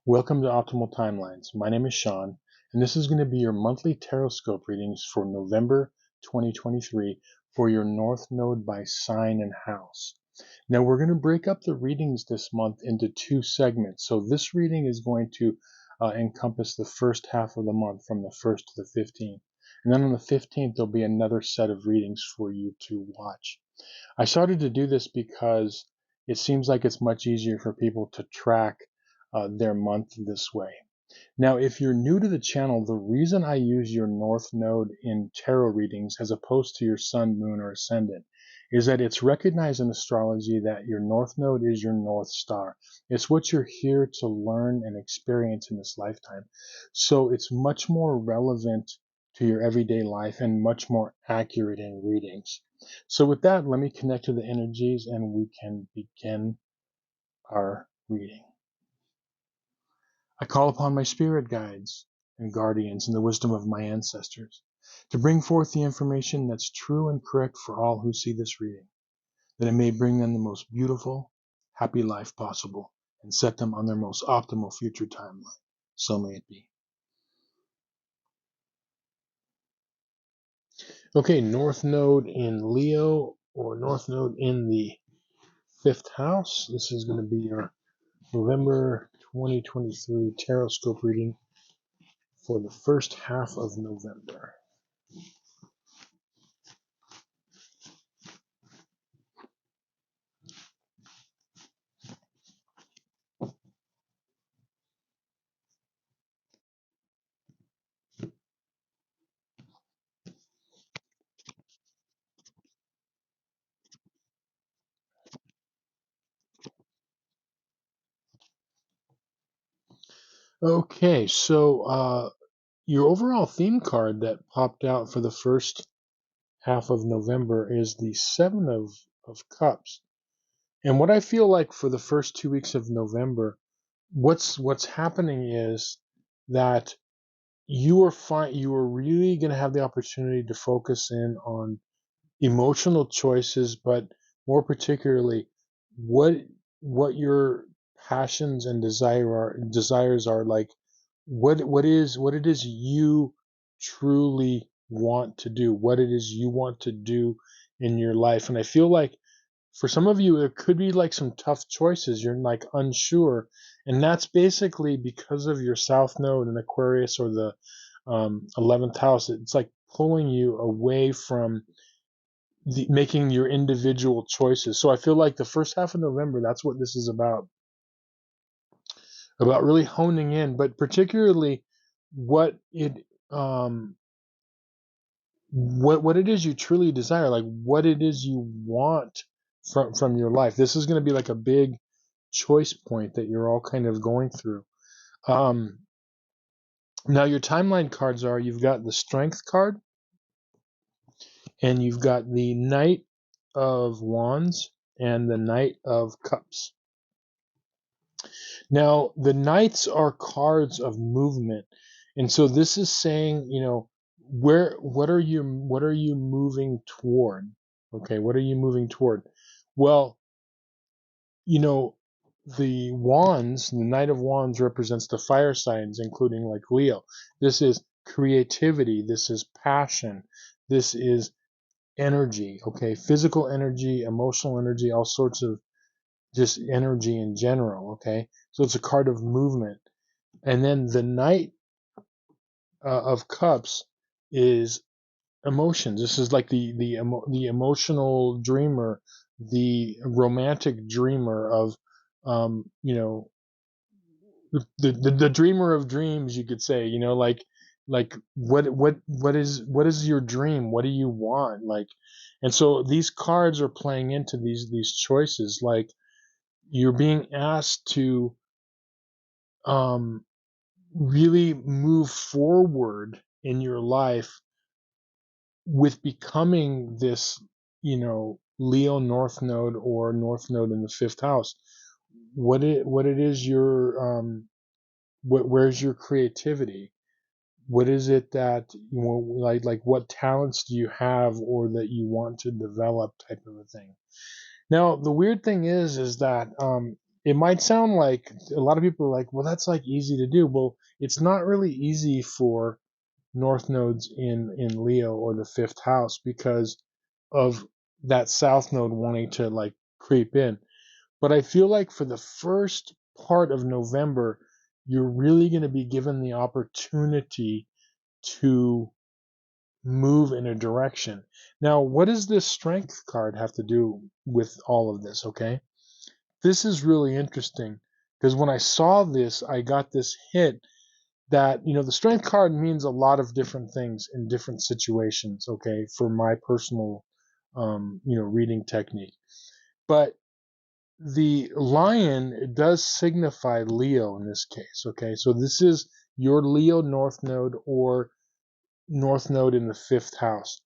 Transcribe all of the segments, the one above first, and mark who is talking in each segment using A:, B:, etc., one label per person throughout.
A: Welcome to Optimal Timelines. My name is Sean, and this is going to be your monthly Tarotscope readings for November 2023 for your North Node by sign and house. Now, we're going to break up the readings this month into two segments. So, this reading is going to encompass the first half of the month from the 1st to the 15th. And then on the 15th, there'll be another set of readings for you to watch. I started to do this because it seems like it's much easier for people to track their month this way. Now, if you're new to the channel, the reason I use your North Node in tarot readings as opposed to your Sun, Moon, or Ascendant is that it's recognized in astrology that your North Node is your North Star. It's what you're here to learn and experience in this lifetime. So it's much more relevant to your everyday life and much more accurate in readings. So with that, let me connect to the energies and we can begin our reading. I call upon my spirit guides and guardians and the wisdom of my ancestors to bring forth the information that's true and correct for all who see this reading, that it may bring them the most beautiful, happy life possible and set them on their most optimal future timeline. So may it be. Okay, North Node in Leo or North Node in the 5th house. This is going to be your November 2023 Tarotscope reading for the first half of November. Okay, so your overall theme card that popped out for the first half of November is the Seven of Cups. And what I feel like for the first 2 weeks of November, what's happening is that you are really going to have the opportunity to focus in on emotional choices, but more particularly what your passions and desires are, like what it is you truly want to do, what it is you want to do in your life. And I feel like for some of you, it could be like some tough choices. You're like unsure. And that's basically because of your South Node in Aquarius or the 11th house. It's like pulling you away from making your individual choices. So I feel like the first half of November, that's what this is about really honing in, but particularly what it what it is you truly desire, like what it is you want from your life. This is going to be like a big choice point that you're all kind of going through. Now your timeline cards are, you've got the Strength card and you've got the Knight of Wands and the Knight of Cups. Now the Knights are cards of movement, and so this is saying, what are you moving toward? Okay, what are you moving toward? Well, the wands, the Knight of Wands represents the fire signs, including like Leo. This is creativity. This is passion. This is energy. Okay, physical energy, emotional energy, all sorts of just energy in general. Okay, so it's a card of movement. And then the Knight of Cups is emotions. This is like the emotional dreamer, the romantic dreamer of the dreamer of dreams, you could say, like what is your dream? What do you want? Like, and so these cards are playing into these choices. Like you're being asked to really move forward in your life with becoming this, Leo North Node or North Node in the 5th house. What it is where's your creativity? What is it that like what talents do you have or that you want to develop, type of a thing. Now the weird thing is that it might sound like a lot of people are like, well, that's like easy to do. Well, it's not really easy for north nodes in Leo or the fifth house because of that south node wanting to like creep in. But I feel like for the first part of November, you're really going to be given the opportunity to move in a direction. Now, what does this strength card have to do with all of this? Okay. This is really interesting because when I saw this, I got this hit that, the strength card means a lot of different things in different situations. Okay. For my personal, reading technique. But the lion, it does signify Leo in this case. Okay. So this is your Leo north node or north node in the fifth house.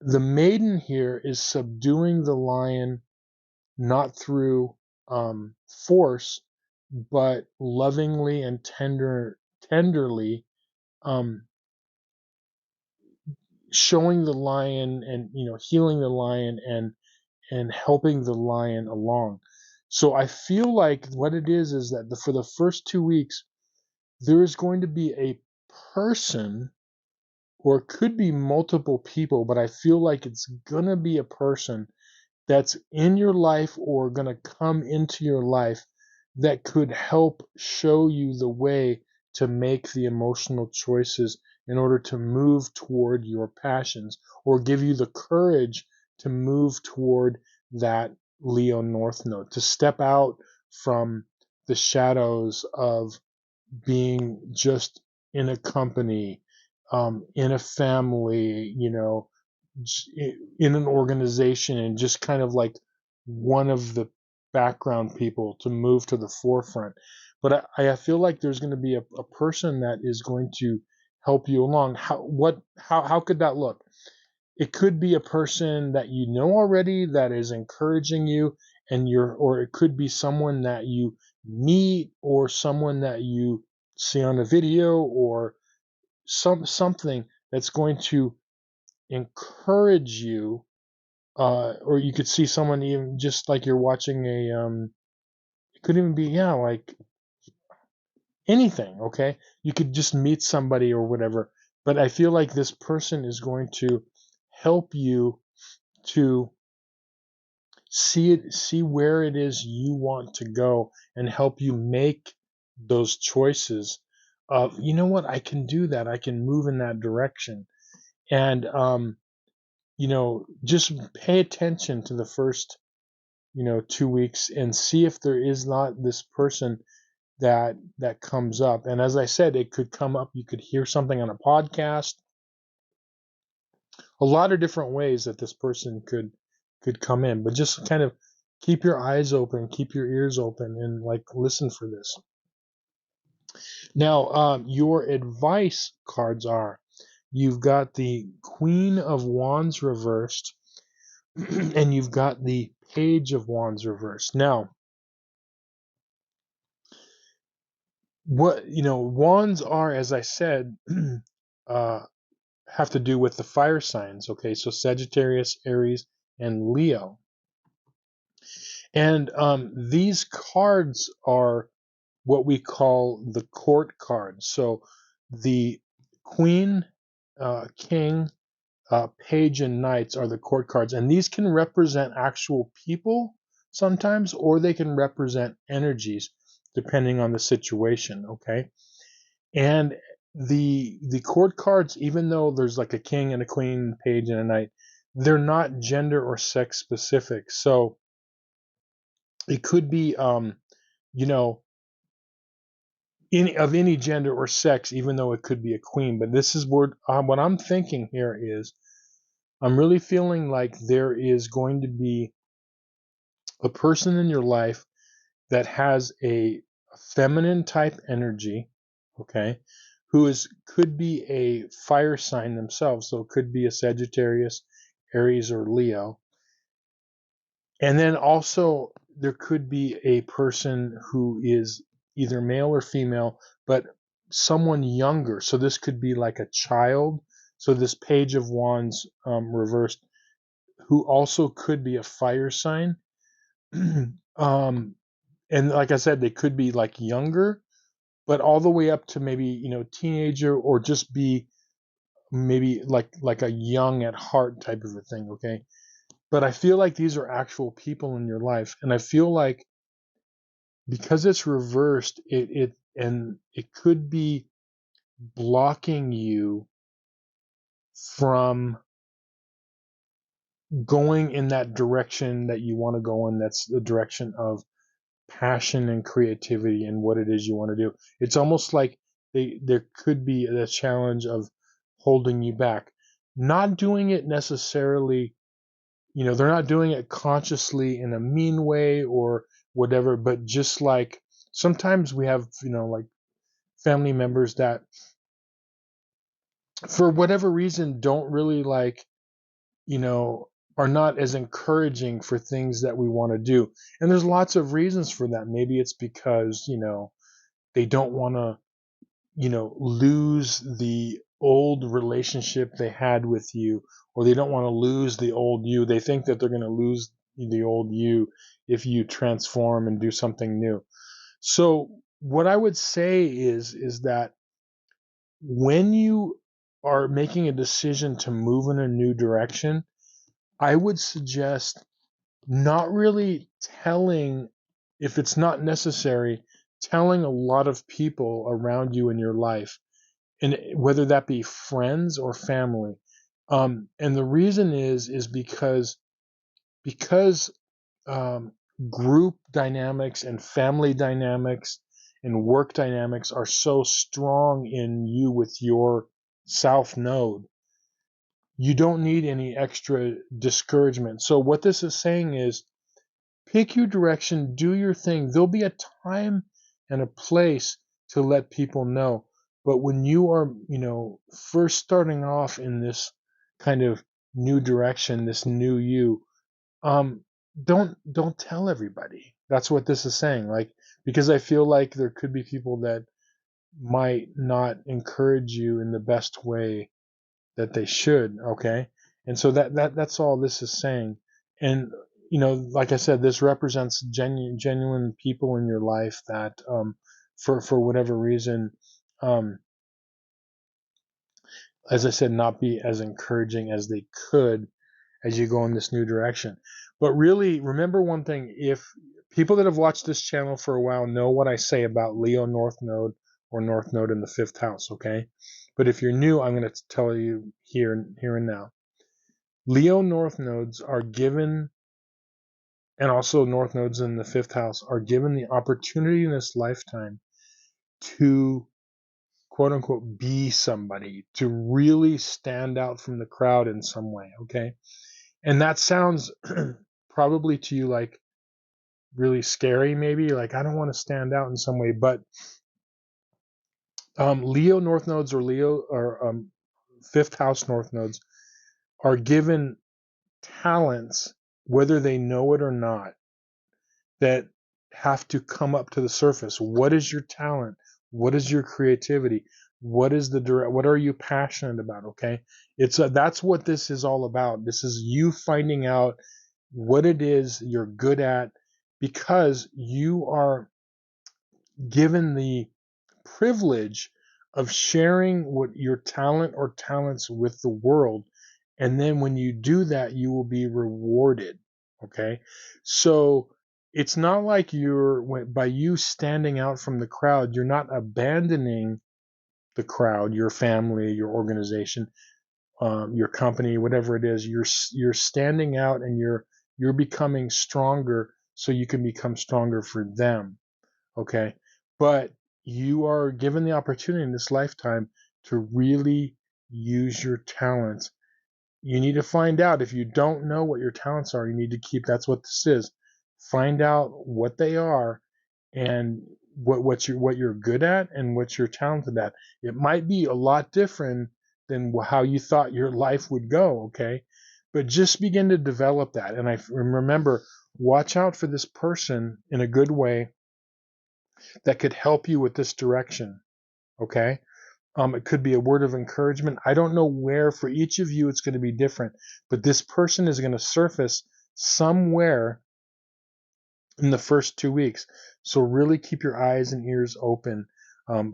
A: The maiden here is subduing the lion not through force, but lovingly and tenderly um, showing the lion and healing the lion and helping the lion along. So I feel like what it is that for the first 2 weeks there is going to be a person, or it could be multiple people, but I feel like it's gonna be a person that's in your life or going to come into your life that could help show you the way to make the emotional choices in order to move toward your passions, or give you the courage to move toward that Leo North Node, to step out from the shadows of being just in a company, in a family, in an organization, and just kind of like one of the background people, to move to the forefront. But I feel like there's going to be a person that is going to help you along. How could that look? It could be a person that you know already that is encouraging you, or it could be someone that you meet, or someone that you see on a video, or something that's going to encourage you, or you could see someone, even just like you're watching it could even be, yeah, like anything. Okay, you could just meet somebody or whatever, but I feel like this person is going to help you to see where it is you want to go, and help you make those choices of, what, I can do that, I can move in that direction. And just pay attention to the first 2 weeks, and see if there is not this person that comes up. And as I said, it could come up, you could hear something on a podcast, a lot of different ways that this person could come in. But just kind of keep your eyes open, keep your ears open, and like listen for this. Now, your advice cards are, you've got the Queen of Wands reversed, and you've got the Page of Wands reversed. Now, what wands are, as I said, uh, have to do with the fire signs. Okay, so Sagittarius, Aries, and Leo. And these cards are what we call the court cards. So the Queen, King, Page, and Knights are the court cards, and these can represent actual people sometimes, or they can represent energies depending on the situation. Okay, and the court cards, even though there's like a king and a queen, page, and a knight, they're not gender or sex specific. So it could be, you know, of any gender or sex, even though it could be a queen. But this is what I'm thinking here is, I'm really feeling like there is going to be a person in your life that has a feminine type energy, okay, could be a fire sign themselves, so it could be a Sagittarius, Aries, or Leo. And then also there could be a person who is either male or female, but someone younger. So this could be like a child. So this Page of Wands reversed, who also could be a fire sign. um, And like I said, they could be like younger, but all the way up to maybe, teenager, or just be maybe like a young at heart type of a thing, okay? But I feel like these are actual people in your life, and I feel like because it's reversed, it could be blocking you from going in that direction that you want to go in. That's the direction of passion and creativity and what it is you want to do. It's almost like there could be a challenge of holding you back. Not doing it necessarily, they're not doing it consciously in a mean way or whatever, but just like sometimes we have, like family members that for whatever reason don't really like, you know, are not as encouraging for things that we want to do. And there's lots of reasons for that. Maybe it's because, they don't want to, lose the old relationship they had with you, or they don't want to lose the old you. They think that they're going to lose the old you if you transform and do something new. So what I would say is that when you are making a decision to move in a new direction, I would suggest not really telling, if it's not necessary, telling a lot of people around you in your life, and whether that be friends or family. And the reason is because um, group dynamics and family dynamics and work dynamics are so strong in you with your south node. You don't need any extra discouragement. So what this is saying is, pick your direction, do your thing. There'll be a time and a place to let people know. But when you are, first starting off in this kind of new direction, this new you, um, don't tell everybody. That's what this is saying. Like, because I feel like there could be people that might not encourage you in the best way that they should. Okay, and so that's all this is saying. And like I said, this represents genuine people in your life that, for whatever reason, um, as I said, not be as encouraging as they could as you go in this new direction. But really, remember one thing: if people that have watched this channel for a while know what I say about Leo North Node or North Node in the fifth house, okay? But if you're new, I'm going to tell you here and now. Leo North Nodes are given, and also North Nodes in the fifth house, are given the opportunity in this lifetime to quote unquote be somebody, to really stand out from the crowd in some way, okay? And that sounds probably to you like really scary, maybe like I don't want to stand out in some way, but Leo North Nodes or Leo or fifth house North Nodes are given talents, whether they know it or not, that have to come up to the surface. What is your talent? What is your creativity? What is what are you passionate about? Okay. That's what this is all about. This is you finding out what it is you're good at, because you are given the privilege of sharing what your talent or talents with the world. And then when you do that, you will be rewarded. Okay. So it's not like by you standing out from the crowd, you're not abandoning the crowd, your family, your organization, your company, whatever it is. You're standing out, and you're becoming stronger so you can become stronger for them. Okay. But you are given the opportunity in this lifetime to really use your talents. You need to find out. If you don't know what your talents are, you need to that's what this is. Find out what they are, and what you're good at and what you're talented at. It might be a lot different than how you thought your life would go, okay? But just begin to develop that. And remember, watch out for this person in a good way that could help you with this direction. Okay. It could be a word of encouragement. I don't know where for each of you it's going to be different, but this person is going to surface somewhere in the first 2 weeks. So really keep your eyes and ears open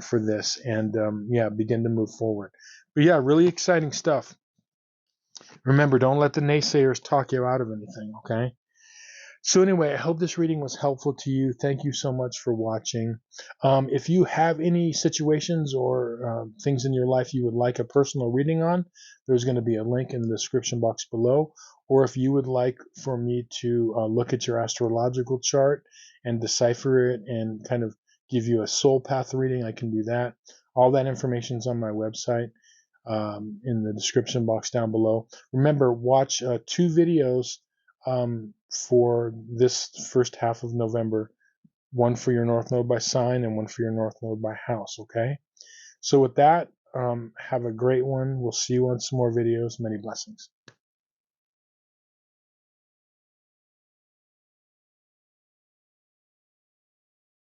A: for this, and yeah, begin to move forward. But yeah, really exciting stuff. Remember, don't let the naysayers talk you out of anything, okay? So anyway, I hope this reading was helpful to you. Thank you so much for watching. If you have any situations or things in your life you would like a personal reading on, there's going to be a link in the description box below. Or if you would like for me to look at your astrological chart and decipher it and kind of give you a soul path reading, I can do that. All that information is on my website in the description box down below. Remember, watch 2 videos for this first half of November, one for your North Node by sign and one for your North Node by house, okay? So with that, have a great one. We'll see you on some more videos. Many blessings.